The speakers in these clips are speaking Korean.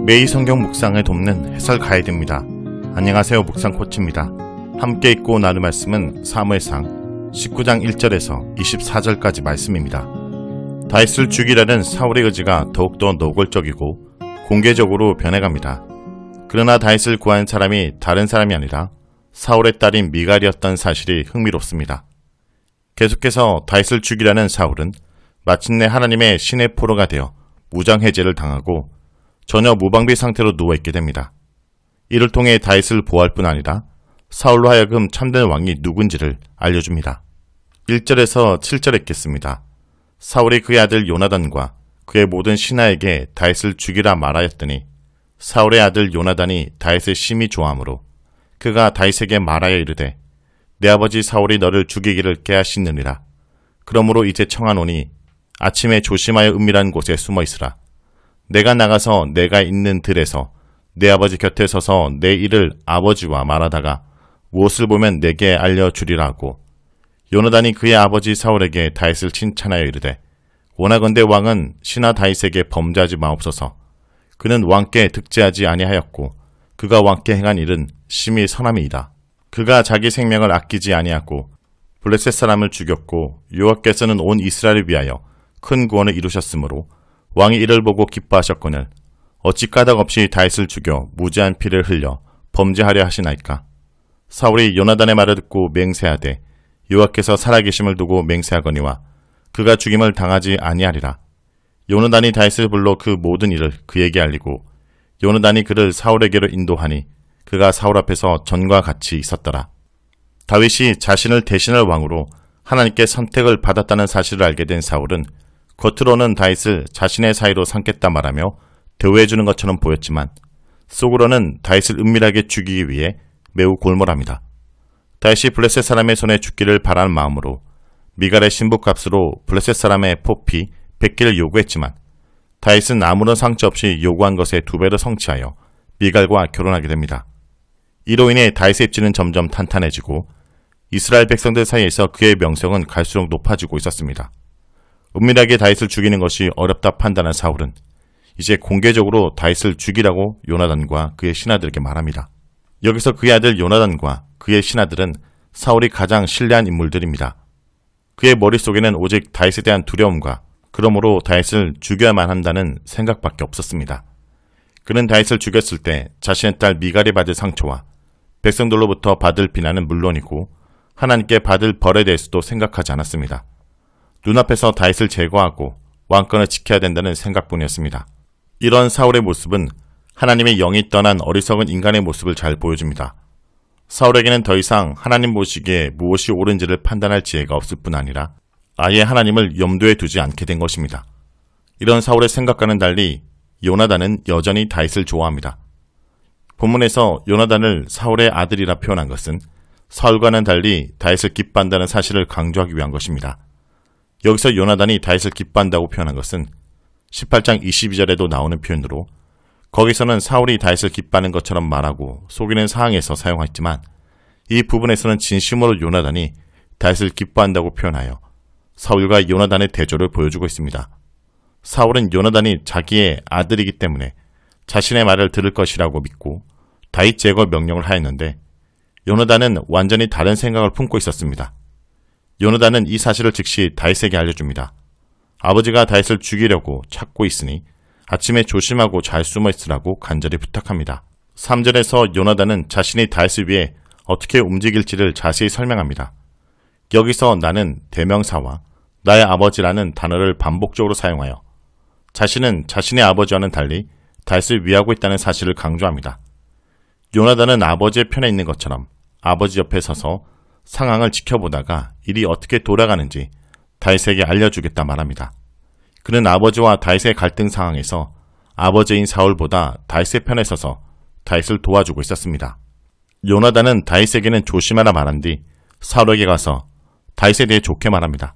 매일 성경 묵상을 돕는 해설 가이드입니다. 안녕하세요, 묵상 코치입니다. 함께 읽고 나눌 말씀은 사무엘상 19장 1절에서 24절까지 말씀입니다. 다윗을 죽이려는 사울의 의지가 더욱더 노골적이고 공개적으로 변해갑니다. 그러나 다윗을 구한 사람이 다른 사람이 아니라 사울의 딸인 미갈이었던 사실이 흥미롭습니다. 계속해서 다윗을 죽이려는 사울은 마침내 하나님의 신의 포로가 되어 무장해제를 당하고 전혀 무방비 상태로 누워있게 됩니다. 이를 통해 다윗을 보호할 뿐 아니라 사울로 하여금 참된 왕이 누군지를 알려줍니다. 1절에서 7절 읽겠습니다. 사울이 그의 아들 요나단과 그의 모든 신하에게 다윗을 죽이라 말하였더니 사울의 아들 요나단이 다윗을 심히 좋아하므로 그가 다윗에게 말하여 이르되 내 아버지 사울이 너를 죽이기를 깨하시느니라. 그러므로 이제 청하노니 아침에 조심하여 은밀한 곳에 숨어 있으라. 내가 나가서 내가 있는 들에서 내 아버지 곁에 서서 내 일을 아버지와 말하다가 무엇을 보면 내게 알려주리라 하고 요나단이 그의 아버지 사울에게 다윗을 칭찬하여 이르되 원하건대 왕은 신하 다윗에게 범죄하지 마옵소서. 그는 왕께 득죄하지 아니하였고 그가 왕께 행한 일은 심히 선함이이다. 그가 자기 생명을 아끼지 아니하고 블레셋 사람을 죽였고 여호와께서는 온 이스라엘을 위하여 큰 구원을 이루셨으므로 왕이 이를 보고 기뻐하셨거늘 어찌 까닭 없이 다윗을 죽여 무죄한 피를 흘려 범죄하려 하시나이까. 사울이 요나단의 말을 듣고 맹세하되 여호와께서 살아계심을 두고 맹세하거니와 그가 죽임을 당하지 아니하리라. 요나단이 다윗을 불러 그 모든 일을 그에게 알리고 요나단이 그를 사울에게로 인도하니 그가 사울 앞에서 전과 같이 있었더라. 다윗이 자신을 대신할 왕으로 하나님께 선택을 받았다는 사실을 알게 된 사울은 겉으로는 다윗을 자신의 사이로 삼겠다 말하며 대우해주는 것처럼 보였지만 속으로는 다윗을 은밀하게 죽이기 위해 매우 골몰합니다. 다윗이 블레셋 사람의 손에 죽기를 바라는 마음으로 미갈의 신부값으로 블레셋 사람의 포피 100개를 요구했지만 다윗은 아무런 상처 없이 요구한 것의 2배로 성취하여 미갈과 결혼하게 됩니다. 이로 인해 다윗의 입지는 점점 탄탄해지고 이스라엘 백성들 사이에서 그의 명성은 갈수록 높아지고 있었습니다. 은밀하게 다윗을 죽이는 것이 어렵다 판단한 사울은 이제 공개적으로 다윗을 죽이라고 요나단과 그의 신하들에게 말합니다. 여기서 그의 아들 요나단과 그의 신하들은 사울이 가장 신뢰한 인물들입니다. 그의 머릿속에는 오직 다윗에 대한 두려움과 그러므로 다윗을 죽여야만 한다는 생각밖에 없었습니다. 그는 다윗을 죽였을 때 자신의 딸 미갈이 받을 상처와 백성들로부터 받을 비난은 물론이고 하나님께 받을 벌에 대해서도 생각하지 않았습니다. 눈앞에서 다윗을 제거하고 왕권을 지켜야 된다는 생각뿐이었습니다. 이런 사울의 모습은 하나님의 영이 떠난 어리석은 인간의 모습을 잘 보여줍니다. 사울에게는 더 이상 하나님 보시기에 무엇이 옳은지를 판단할 지혜가 없을 뿐 아니라 아예 하나님을 염두에 두지 않게 된 것입니다. 이런 사울의 생각과는 달리 요나단은 여전히 다윗을 좋아합니다. 본문에서 요나단을 사울의 아들이라 표현한 것은 사울과는 달리 다윗을 기뻐한다는 사실을 강조하기 위한 것입니다. 여기서 요나단이 다윗을 기뻐한다고 표현한 것은 18장 22절에도 나오는 표현으로 거기서는 사울이 다윗을 기뻐하는 것처럼 말하고 속이는 상황에서 사용했지만 이 부분에서는 진심으로 요나단이 다윗을 기뻐한다고 표현하여 사울과 요나단의 대조를 보여주고 있습니다. 사울은 요나단이 자기의 아들이기 때문에 자신의 말을 들을 것이라고 믿고 다윗 제거 명령을 하였는데 요나단은 완전히 다른 생각을 품고 있었습니다. 요나단은 이 사실을 즉시 다윗에게 알려줍니다. 아버지가 다윗을 죽이려고 찾고 있으니 아침에 조심하고 잘 숨어 있으라고 간절히 부탁합니다. 3절에서 요나단은 자신이 다윗을 위해 어떻게 움직일지를 자세히 설명합니다. 여기서 나는 대명사와 나의 아버지라는 단어를 반복적으로 사용하여 자신은 자신의 아버지와는 달리 다윗을 위하고 있다는 사실을 강조합니다. 요나단은 아버지의 편에 있는 것처럼 아버지 옆에 서서 상황을 지켜보다가 일이 어떻게 돌아가는지 다윗에게 알려주겠다 말합니다. 그는 아버지와 다윗의 갈등 상황에서 아버지인 사울보다 다윗의 편에 서서 다윗을 도와주고 있었습니다. 요나단은 다윗에게는 조심하라 말한 뒤 사울에게 가서 다윗에 대해 좋게 말합니다.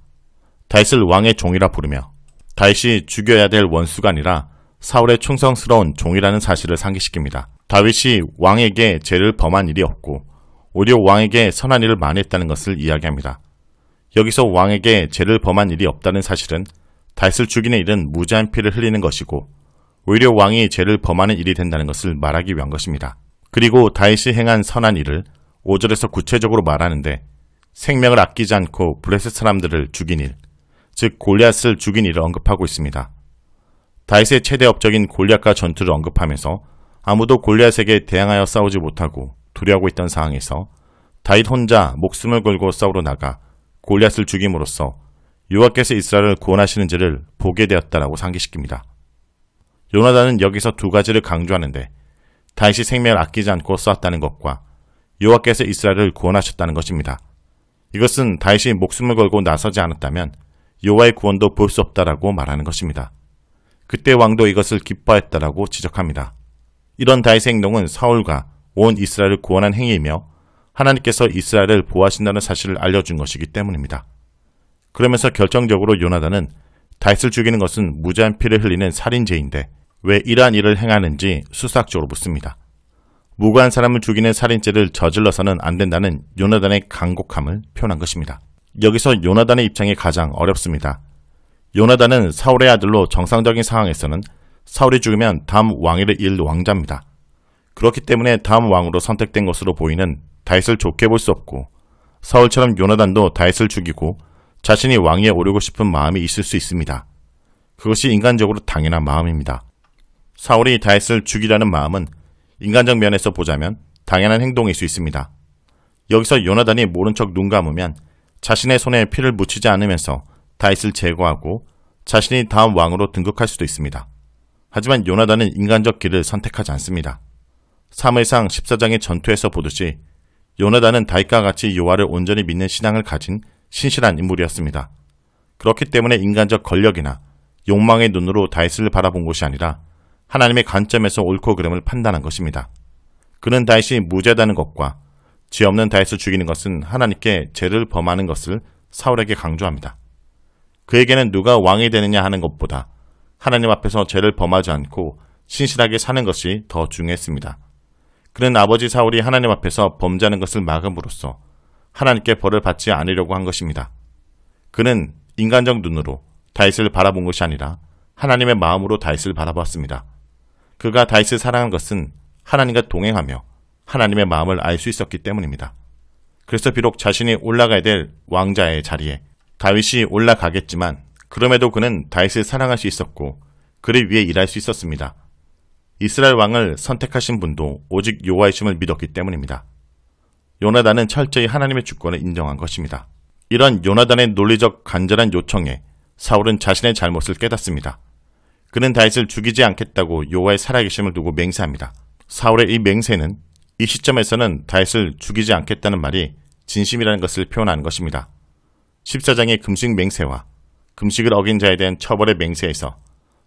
다윗을 왕의 종이라 부르며 다윗이 죽여야 될 원수가 아니라 사울의 충성스러운 종이라는 사실을 상기시킵니다. 다윗이 왕에게 죄를 범한 일이 없고 오히려 왕에게 선한 일을 많이 했다는 것을 이야기합니다. 여기서 왕에게 죄를 범한 일이 없다는 사실은 다윗을 죽이는 일은 무죄한 피를 흘리는 것이고 오히려 왕이 죄를 범하는 일이 된다는 것을 말하기 위한 것입니다. 그리고 다윗이 행한 선한 일을 5절에서 구체적으로 말하는데 생명을 아끼지 않고 블레셋 사람들을 죽인 일, 즉 골리앗을 죽인 일을 언급하고 있습니다. 다윗의 최대 업적인 골리앗과 전투를 언급하면서 아무도 골리앗에게 대항하여 싸우지 못하고 두려워하고 있던 상황에서 다윗 혼자 목숨을 걸고 싸우러 나가 골리앗을 죽임으로써 여호와께서 이스라엘을 구원하시는 죄를 보게 되었다라고 상기시킵니다. 요나단은 여기서 두 가지를 강조하는데 다윗이 생명을 아끼지 않고 싸웠다는 것과 여호와께서 이스라엘을 구원하셨다는 것입니다. 이것은 다윗이 목숨을 걸고 나서지 않았다면 여호와의 구원도 볼 수 없다라고 말하는 것입니다. 그때 왕도 이것을 기뻐했다라고 지적합니다. 이런 다윗의 행동은 사울과 온 이스라엘을 구원한 행위이며 하나님께서 이스라엘을 보호하신다는 사실을 알려준 것이기 때문입니다. 그러면서 결정적으로 요나단은 다윗을 죽이는 것은 무자한 피를 흘리는 살인죄인데 왜 이러한 일을 행하는지 수사학적으로 묻습니다. 무고한 사람을 죽이는 살인죄를 저질러서는 안 된다는 요나단의 간곡함을 표현한 것입니다. 여기서 요나단의 입장이 가장 어렵습니다. 요나단은 사울의 아들로 정상적인 상황에서는 사울이 죽으면 다음 왕위를 이을 왕자입니다. 그렇기 때문에 다음 왕으로 선택된 것으로 보이는 다윗을 좋게 볼 수 없고 사울처럼 요나단도 다윗을 죽이고 자신이 왕위에 오르고 싶은 마음이 있을 수 있습니다. 그것이 인간적으로 당연한 마음입니다. 사울이 다윗을 죽이려는 마음은 인간적 면에서 보자면 당연한 행동일 수 있습니다. 여기서 요나단이 모른 척 눈 감으면 자신의 손에 피를 묻히지 않으면서 다윗을 제거하고 자신이 다음 왕으로 등극할 수도 있습니다. 하지만 요나단은 인간적 길을 선택하지 않습니다. 사무엘상 14장의 전투에서 보듯이 요나단은 다윗과 같이 여호와를 온전히 믿는 신앙을 가진 신실한 인물이었습니다. 그렇기 때문에 인간적 권력이나 욕망의 눈으로 다윗을 바라본 것이 아니라 하나님의 관점에서 옳고 그름을 판단한 것입니다. 그는 다윗이 무죄다는 것과 죄 없는 다윗을 죽이는 것은 하나님께 죄를 범하는 것을 사울에게 강조합니다. 그에게는 누가 왕이 되느냐 하는 것보다 하나님 앞에서 죄를 범하지 않고 신실하게 사는 것이 더 중요했습니다. 그는 아버지 사울이 하나님 앞에서 범죄하는 것을 막음으로써 하나님께 벌을 받지 않으려고 한 것입니다. 그는 인간적 눈으로 다윗을 바라본 것이 아니라 하나님의 마음으로 다윗을 바라봤습니다. 그가 다윗을 사랑한 것은 하나님과 동행하며 하나님의 마음을 알 수 있었기 때문입니다. 그래서 비록 자신이 올라가야 될 왕자의 자리에 다윗이 올라가겠지만 그럼에도 그는 다윗을 사랑할 수 있었고 그를 위해 일할 수 있었습니다. 이스라엘 왕을 선택하신 분도 오직 여호와이심을 믿었기 때문입니다. 요나단은 철저히 하나님의 주권을 인정한 것입니다. 이런 요나단의 논리적 간절한 요청에 사울은 자신의 잘못을 깨닫습니다. 그는 다윗을 죽이지 않겠다고 여호와의 살아계심을 두고 맹세합니다. 사울의 이 맹세는 이 시점에서는 다윗을 죽이지 않겠다는 말이 진심이라는 것을 표현하는 것입니다. 14장의 금식 맹세와 금식을 어긴 자에 대한 처벌의 맹세에서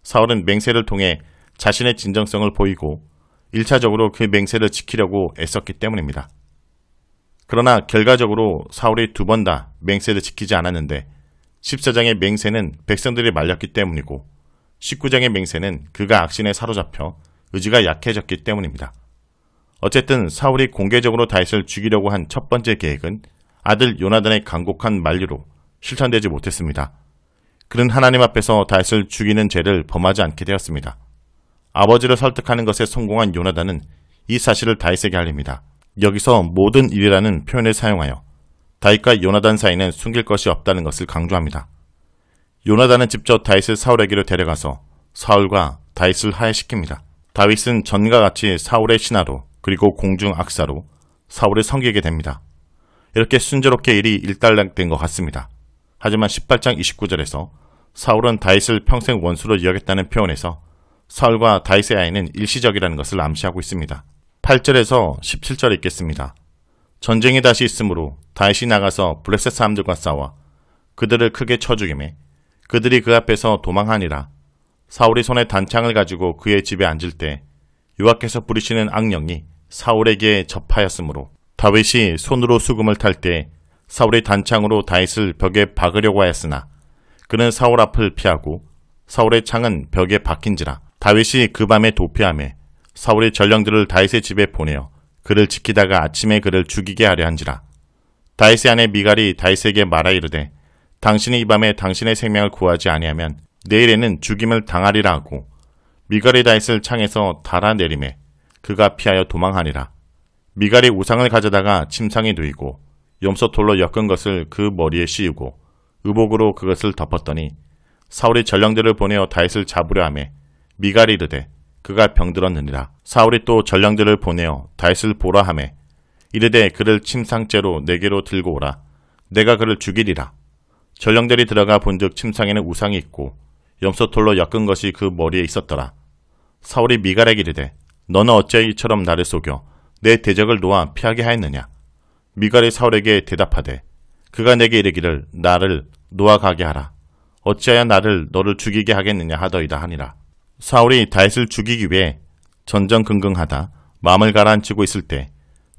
사울은 맹세를 통해 자신의 진정성을 보이고 1차적으로 그 맹세를 지키려고 애썼기 때문입니다. 그러나 결과적으로 사울이 두 번 다 맹세를 지키지 않았는데 14장의 맹세는 백성들이 말렸기 때문이고 19장의 맹세는 그가 악신에 사로잡혀 의지가 약해졌기 때문입니다. 어쨌든 사울이 공개적으로 다윗을 죽이려고 한 첫 번째 계획은 아들 요나단의 간곡한 만류로 실천되지 못했습니다. 그는 하나님 앞에서 다윗을 죽이는 죄를 범하지 않게 되었습니다. 아버지를 설득하는 것에 성공한 요나단은 이 사실을 다윗에게 알립니다. 여기서 모든 일이라는 표현을 사용하여 다윗과 요나단 사이는 숨길 것이 없다는 것을 강조합니다. 요나단은 직접 다윗을 사울에게로 데려가서 사울과 다윗을 화해시킵니다. 다윗은 전과 같이 사울의 신하로 그리고 공중 악사로 사울을 섬기게 됩니다. 이렇게 순조롭게 일이 일단락된 것 같습니다. 하지만 18장 29절에서 사울은 다윗을 평생 원수로 여겼다는 표현에서 사울과 다윗의 아이는 일시적이라는 것을 암시하고 있습니다. 8절에서 17절에 있겠습니다. 전쟁이 다시 있으므로 다윗이 나가서 블레셋 사람들과 싸워 그들을 크게 쳐 죽이매 그들이 그 앞에서 도망하니라. 사울이 손에 단창을 가지고 그의 집에 앉을 때 여호와께서 부리시는 악령이 사울에게 접하였으므로 다윗이 손으로 수금을 탈 때 사울이 단창으로 다윗을 벽에 박으려고 하였으나 그는 사울 앞을 피하고 사울의 창은 벽에 박힌지라. 다윗이 그 밤에 도피하매 사울이 전령들을 다윗의 집에 보내어 그를 지키다가 아침에 그를 죽이게 하려 한지라. 다윗의 아내 미갈이 다윗에게 말하 이르되 당신이 이 밤에 당신의 생명을 구하지 아니하면 내일에는 죽임을 당하리라 하고 미갈이 다윗을 창에서 달아내리매 그가 피하여 도망하니라. 미갈이 우상을 가져다가 침상에 누이고 염소털로 엮은 것을 그 머리에 씌우고 의복으로 그것을 덮었더니 사울이 전령들을 보내어 다윗을 잡으려 하매 미갈이 이르되 그가 병들었느니라. 사울이 또 전령들을 보내어 다윗을 보라 하매 이르되 그를 침상째로 내게로 들고 오라. 내가 그를 죽이리라. 전령들이 들어가 본즉 침상에는 우상이 있고 염소털로 엮은 것이 그 머리에 있었더라. 사울이 미갈에게 이르되 너는 어찌하여 이처럼 나를 속여 내 대적을 놓아 피하게 하였느냐. 미갈이 사울에게 대답하되 그가 내게 이르기를 나를 놓아가게 하라. 어찌하여 너를 죽이게 하겠느냐 하더이다 하니라. 사울이 다윗을 죽이기 위해 전전긍긍하다 마음을 가라앉히고 있을 때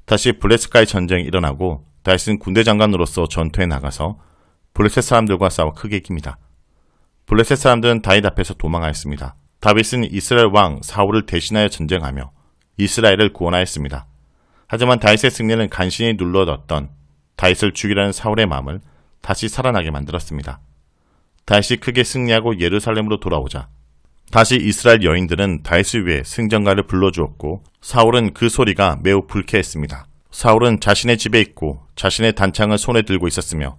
다시 블레셋과의 전쟁이 일어나고 다윗은 군대 장관으로서 전투에 나가서 블레셋 사람들과 싸워 크게 이깁니다. 블레셋 사람들은 다윗 앞에서 도망하였습니다. 다윗은 이스라엘 왕 사울을 대신하여 전쟁하며 이스라엘을 구원하였습니다. 하지만 다윗의 승리는 간신히 눌러뒀던 다윗을 죽이라는 사울의 마음을 다시 살아나게 만들었습니다. 다윗이 크게 승리하고 예루살렘으로 돌아오자 다시 이스라엘 여인들은 다윗을 위해 승전가를 불러주었고 사울은 그 소리가 매우 불쾌했습니다. 사울은 자신의 집에 있고 자신의 단창을 손에 들고 있었으며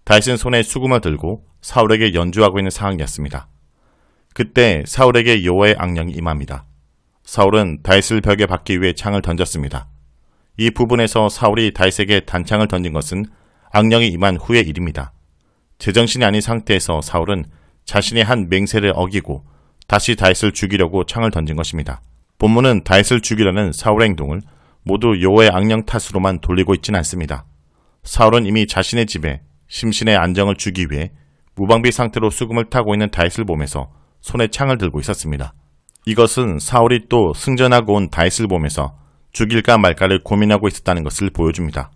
다윗은 손에 수금을 들고 사울에게 연주하고 있는 상황이었습니다. 그때 사울에게 여호와의 악령이 임합니다. 사울은 다윗을 벽에 박기 위해 창을 던졌습니다. 이 부분에서 사울이 다윗에게 단창을 던진 것은 악령이 임한 후의 일입니다. 제정신이 아닌 상태에서 사울은 자신의 한 맹세를 어기고 다시 다윗을 죽이려고 창을 던진 것입니다. 본문은 다윗을 죽이려는 사울의 행동을 모두 여호와의 악령 탓으로만 돌리고 있지는 않습니다. 사울은 이미 자신의 집에 심신의 안정을 주기 위해 무방비 상태로 수금을 타고 있는 다윗을 보면서 손에 창을 들고 있었습니다. 이것은 사울이 또 승전하고 온 다윗을 보면서 죽일까 말까를 고민하고 있었다는 것을 보여줍니다.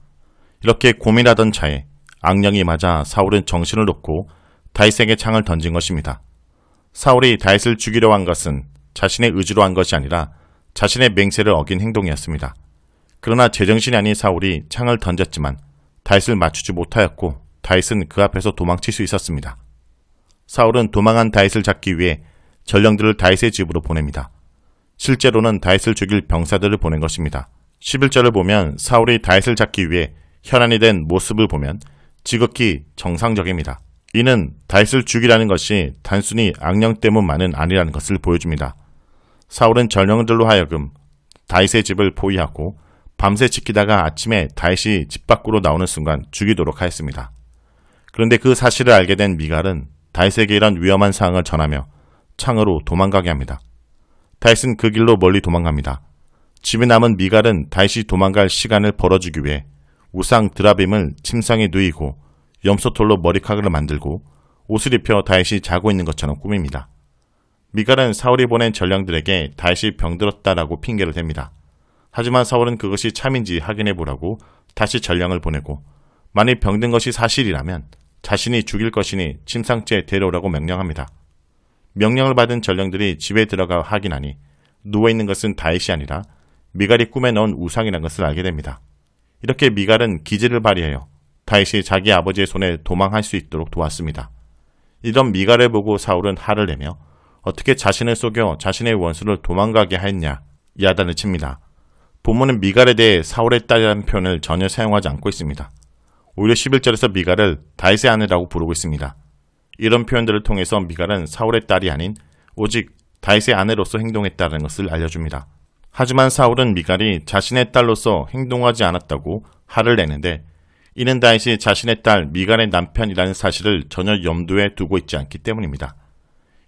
이렇게 고민하던 차에 악령이 맞아 사울은 정신을 놓고 다윗에게 창을 던진 것입니다. 사울이 다윗을 죽이려 한 것은 자신의 의지로 한 것이 아니라 자신의 맹세를 어긴 행동이었습니다. 그러나 제정신이 아닌 사울이 창을 던졌지만 다윗을 맞추지 못하였고 다윗은 그 앞에서 도망칠 수 있었습니다. 사울은 도망한 다윗을 잡기 위해 전령들을 다윗의 집으로 보냅니다. 실제로는 다윗을 죽일 병사들을 보낸 것입니다. 11절을 보면 사울이 다윗을 잡기 위해 혈안이 된 모습을 보면 지극히 정상적입니다. 이는 다윗을 죽이라는 것이 단순히 악령 때문만은 아니라는 것을 보여줍니다. 사울은 전령들로 하여금 다윗의 집을 포위하고 밤새 지키다가 아침에 다윗이 집 밖으로 나오는 순간 죽이도록 하였습니다. 그런데 그 사실을 알게 된 미갈은 다윗에게 이런 위험한 상황을 전하며 창으로 도망가게 합니다. 다윗은 그 길로 멀리 도망갑니다. 집에 남은 미갈은 다윗이 도망갈 시간을 벌어주기 위해 우상 드라빔을 침상에 누이고 염소털로 머리카락을 만들고 옷을 입혀 다윗이 자고 있는 것처럼 꾸밉니다. 미갈은 사울이 보낸 전령들에게 다윗이 병들었다라고 핑계를 댑니다. 하지만 사울은 그것이 참인지 확인해 보라고 다시 전령을 보내고 만일 병든 것이 사실이라면 자신이 죽일 것이니 침상째에 데려오라고 명령합니다. 명령을 받은 전령들이 집에 들어가 확인하니 누워있는 것은 다윗이 아니라 미갈이 꿈에 넣은 우상이라는 것을 알게 됩니다. 이렇게 미갈은 기지를 발휘하여 다윗이 자기 아버지의 손에 도망할 수 있도록 도왔습니다. 이런 미갈을 보고 사울은 화를 내며 어떻게 자신을 속여 자신의 원수를 도망가게 하였냐 야단을 칩니다. 본문은 미갈에 대해 사울의 딸이라는 표현을 전혀 사용하지 않고 있습니다. 오히려 11절에서 미갈을 다윗의 아내라고 부르고 있습니다. 이런 표현들을 통해서 미갈은 사울의 딸이 아닌 오직 다윗의 아내로서 행동했다는 것을 알려줍니다. 하지만 사울은 미갈이 자신의 딸로서 행동하지 않았다고 화를 내는데 이는 다윗이 자신의 딸 미갈의 남편이라는 사실을 전혀 염두에 두고 있지 않기 때문입니다.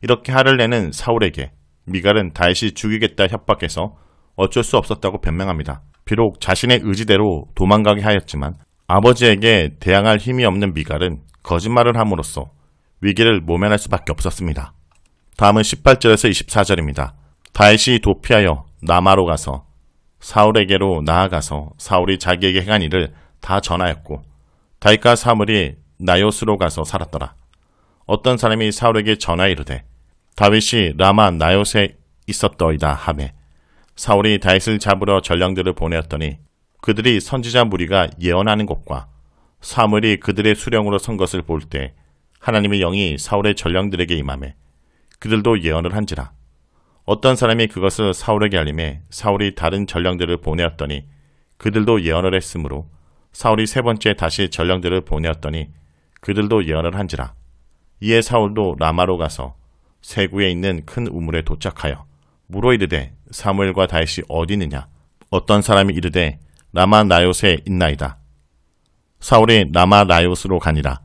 이렇게 화를 내는 사울에게 미갈은 다윗이 죽이겠다 협박해서 어쩔 수 없었다고 변명합니다. 비록 자신의 의지대로 도망가게 하였지만 아버지에게 대항할 힘이 없는 미갈은 거짓말을 함으로써 위기를 모면할 수밖에 없었습니다. 다음은 18절에서 24절입니다. 다윗이 도피하여 라마로 가서 사울에게로 나아가서 사울이 자기에게 행한 일을 다 전하였고 다윗과 사물이 나요스로 가서 살았더라. 어떤 사람이 사울에게 전하여 이르되 다윗이 라마 나요스에 있었더이다 하매 사울이 다윗을 잡으러 전령들을 보내었더니 그들이 선지자 무리가 예언하는 것과 사물이 그들의 수령으로 선 것을 볼 때 하나님의 영이 사울의 전령들에게 임하매 그들도 예언을 한지라. 어떤 사람이 그것을 사울에게 알림해 사울이 다른 전령들을 보내었더니 그들도 예언을 했으므로 사울이 세 번째 다시 전령들을 보내었더니 그들도 예언을 한지라. 이에 사울도 라마로 가서 세구에 있는 큰 우물에 도착하여 물어 이르되 사무엘과 다윗이 어디 있느냐. 어떤 사람이 이르되 라마 나요스에 있나이다. 사울이 라마 나요스로 가니라.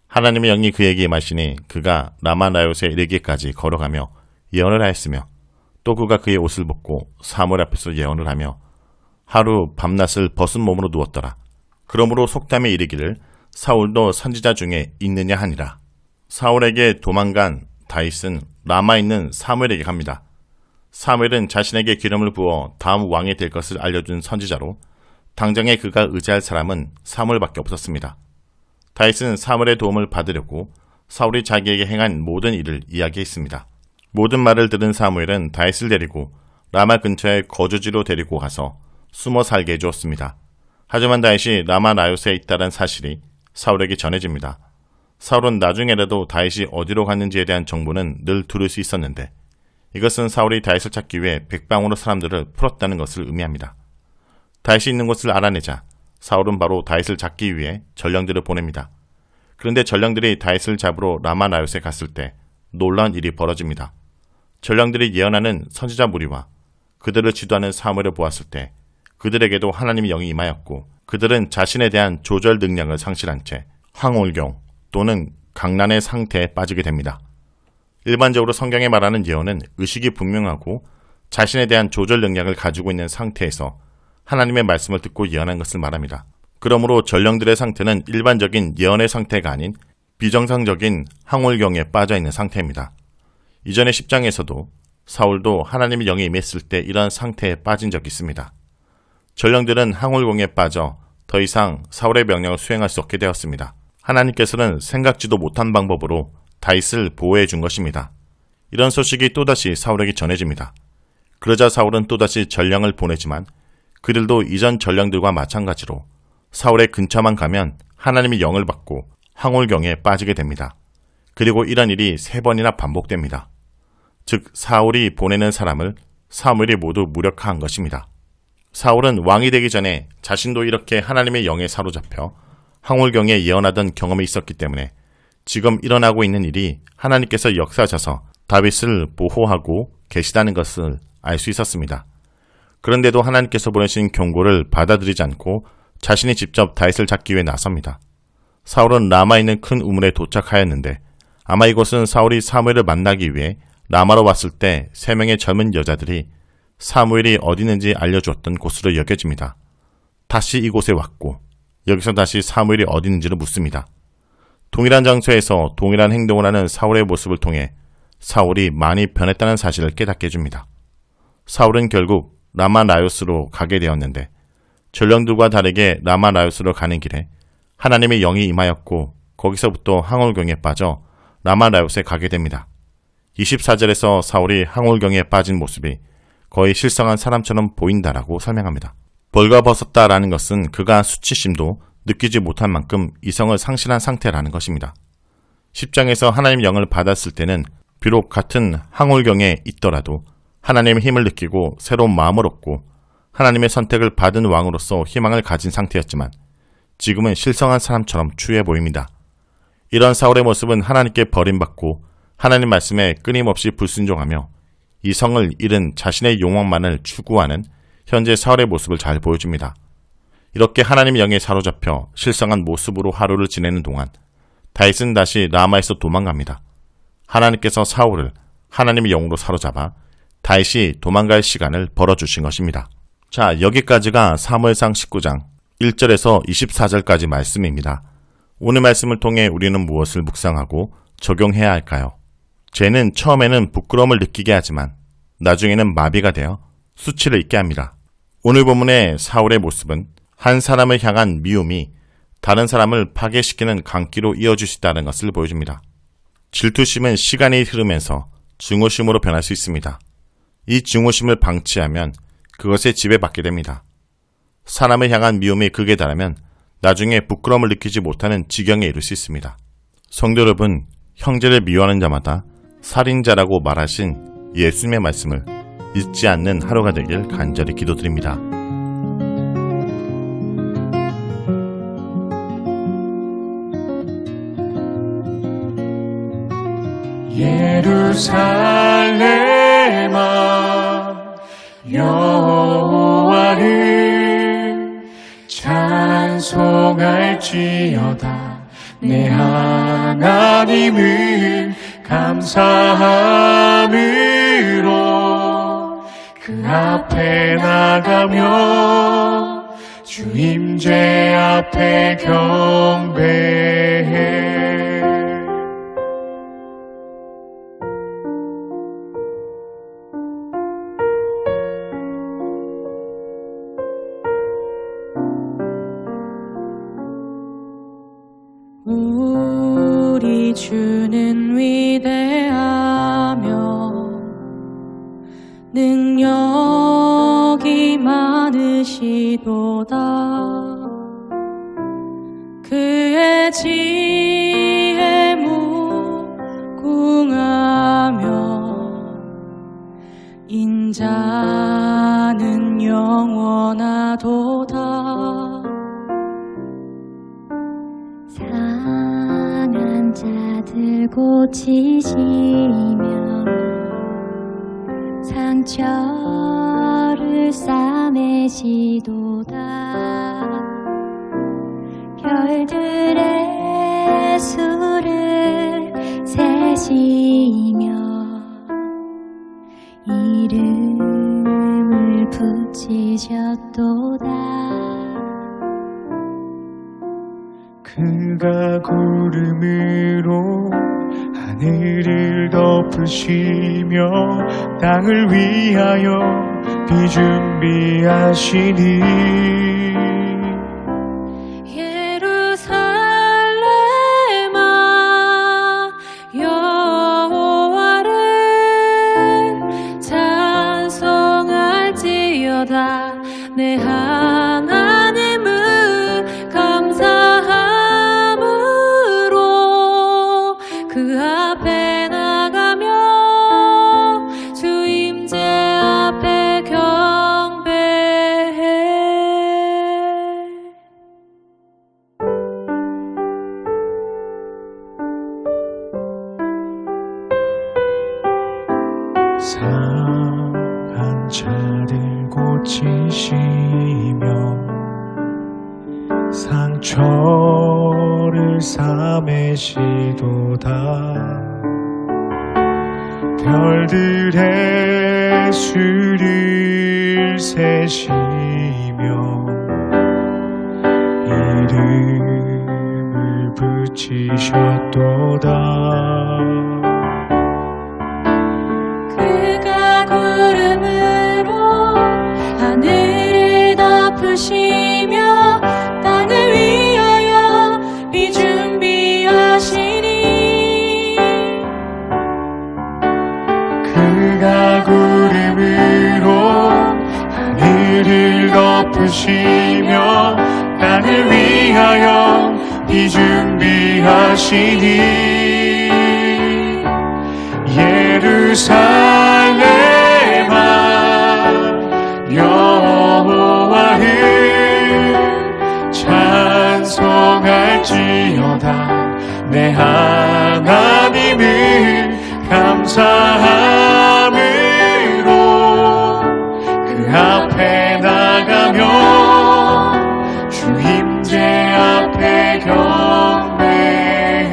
하나님의 영이 그에게 임하시니 그가 라마 나요스에 이르기까지 걸어가며 예언을 하였으며 또 그가 그의 옷을 벗고 사무엘 앞에서 예언을 하며 하루 밤낮을 벗은 몸으로 누웠더라. 그러므로 속담에 이르기를 사울도 선지자 중에 있느냐 하니라. 사울에게 도망간 다윗은 라마에 있는 사무엘에게 갑니다. 사무엘은 자신에게 기름을 부어 다음 왕이 될 것을 알려준 선지자로 당장에 그가 의지할 사람은 사무엘밖에 없었습니다. 다윗은 사무엘의 도움을 받으려고 사울이 자기에게 행한 모든 일을 이야기했습니다. 모든 말을 들은 사무엘은 다윗을 데리고 라마 근처의 거주지로 데리고 가서 숨어 살게 해주었습니다. 하지만 다윗이 라마 나요스에 있다는 사실이 사울에게 전해집니다. 사울은 나중에라도 다윗이 어디로 갔는지에 대한 정보는 늘 들을 수 있었는데 이것은 사울이 다윗을 찾기 위해 백방으로 사람들을 풀었다는 것을 의미합니다. 다윗이 있는 곳을 알아내자 사울은 바로 다윗을 잡기 위해 전령들을 보냅니다. 그런데 전령들이 다윗을 잡으러 라마 나요스에 갔을 때 놀라운 일이 벌어집니다. 전령들이 예언하는 선지자 무리와 그들을 지도하는 사무엘을 보았을 때 그들에게도 하나님의 영이 임하였고 그들은 자신에 대한 조절 능력을 상실한 채 황홀경 또는 강란의 상태에 빠지게 됩니다. 일반적으로 성경에 말하는 예언은 의식이 분명하고 자신에 대한 조절 능력을 가지고 있는 상태에서 하나님의 말씀을 듣고 예언한 것을 말합니다. 그러므로 전령들의 상태는 일반적인 예언의 상태가 아닌 비정상적인 황홀경에 빠져있는 상태입니다. 이전의 10장에서도 사울도 하나님의 영이 임했을 때 이러한 상태에 빠진 적이 있습니다. 전령들은 황홀경에 빠져 더 이상 사울의 명령을 수행할 수 없게 되었습니다. 하나님께서는 생각지도 못한 방법으로 다윗을 보호해 준 것입니다. 이런 소식이 또다시 사울에게 전해집니다. 그러자 사울은 또다시 전령을 보내지만 그들도 이전 전령들과 마찬가지로 사울의 근처만 가면 하나님의 영을 받고 황홀경에 빠지게 됩니다. 그리고 이런 일이 3번이나 반복됩니다. 즉 사울이 보내는 사람을 사무엘이 모두 무력화한 것입니다. 사울은 왕이 되기 전에 자신도 이렇게 하나님의 영에 사로잡혀 황홀경에 예언하던 경험이 있었기 때문에 지금 일어나고 있는 일이 하나님께서 역사하셔서 다윗을 보호하고 계시다는 것을 알 수 있었습니다. 그런데도 하나님께서 보내신 경고를 받아들이지 않고 자신이 직접 다윗을 잡기 위해 나섭니다. 사울은 라마에 있는 큰 우물에 도착하였는데 아마 이곳은 사울이 사무엘을 만나기 위해 라마로 왔을 때 3명의 젊은 여자들이 사무엘이 어디 있는지 알려주었던 곳으로 여겨집니다. 다시 이곳에 왔고 여기서 다시 사무엘이 어디 있는지를 묻습니다. 동일한 장소에서 동일한 행동을 하는 사울의 모습을 통해 사울이 많이 변했다는 사실을 깨닫게 해줍니다. 사울은 결국 라마 나요스로 가게 되었는데 전령들과 다르게 라마 나요스로 가는 길에 하나님의 영이 임하였고 거기서부터 황홀경에 빠져 라마 나요스에 가게 됩니다. 24절에서 사울이 황홀경에 빠진 모습이 거의 실성한 사람처럼 보인다라고 설명합니다. 벌거벗었다라는 것은 그가 수치심도 느끼지 못한 만큼 이성을 상실한 상태라는 것입니다. 10장에서 하나님의 영을 받았을 때는 비록 같은 황홀경에 있더라도 하나님의 힘을 느끼고 새로운 마음을 얻고 하나님의 선택을 받은 왕으로서 희망을 가진 상태였지만 지금은 실성한 사람처럼 추해 보입니다. 이런 사울의 모습은 하나님께 버림받고 하나님 말씀에 끊임없이 불순종하며 이성을 잃은 자신의 욕망만을 추구하는 현재 사울의 모습을 잘 보여줍니다. 이렇게 하나님의 영에 사로잡혀 실성한 모습으로 하루를 지내는 동안 다윗은 다시 라마에서 도망갑니다. 하나님께서 사울을 하나님의 영으로 사로잡아 다윗이 도망갈 시간을 벌어주신 것입니다. 자, 여기까지가 사무엘상 19장 1절에서 24절까지 말씀입니다. 오늘 말씀을 통해 우리는 무엇을 묵상하고 적용해야 할까요? 죄는 처음에는 부끄러움을 느끼게 하지만 나중에는 마비가 되어 수치를 잊게 합니다. 오늘 본문의 사울의 모습은 한 사람을 향한 미움이 다른 사람을 파괴시키는 강기로 이어질 수 있다는 것을 보여줍니다. 질투심은 시간이 흐르면서 증오심으로 변할 수 있습니다. 이 증오심을 방치하면 그것에 지배받게 됩니다. 사람을 향한 미움이 극에 달하면 나중에 부끄러움을 느끼지 못하는 지경에 이를 수 있습니다. 성도 여러분, 형제를 미워하는 자마다 살인자라고 말하신 예수님의 말씀을 잊지 않는 하루가 되길 간절히 기도드립니다. 예루살렘아 여호와를 찬송할지어다. 내 하나님을 감사함으로 그 앞에 나가며 주 임재 앞에 경배해. 우리 주는 위대하며 능력이 많으시도다. 그의 지혜 무궁하며 인자는 영원하도다. 상한 자들 고치시며 상처를 싸매시도다. 별들의 수를 세시며 이름을 붙이셨도다. 그가 구름으로 하늘을 덮으시며 땅을 위하여 비 준비하시니 예루살렘아 여호와를 찬송할지어다. 내 하나님을 감사함으로 그 앞에 나가며 주 임재 앞에 경배해. 상한 자를 고치시며 상처를 싸매시도다. 별들의 수를 세시며 이름을 붙이셨도다. 그가 구름으로 하늘을 덮으시며 땅을 위하여 비 준비하시니 그가 구름으로 하늘을 덮으시며 땅을 위하여 비 준비하시니 예루살렘아 여호와를 찬송할지어다. 내 하나님을 감사함으로 그 앞에 나가며 주 임재 앞에 경배해.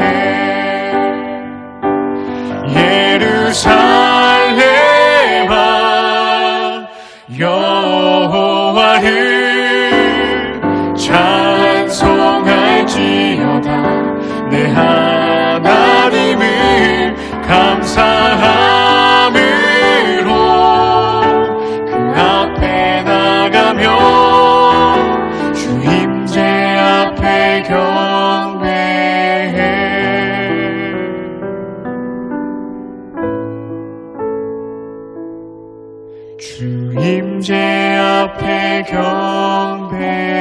예루살렘아 여호와를 찬송할지어다. 내 하나님을 감사함으로 그 앞에 나가며 주 임재 앞에 경배해. 주 임재 앞에 경배해.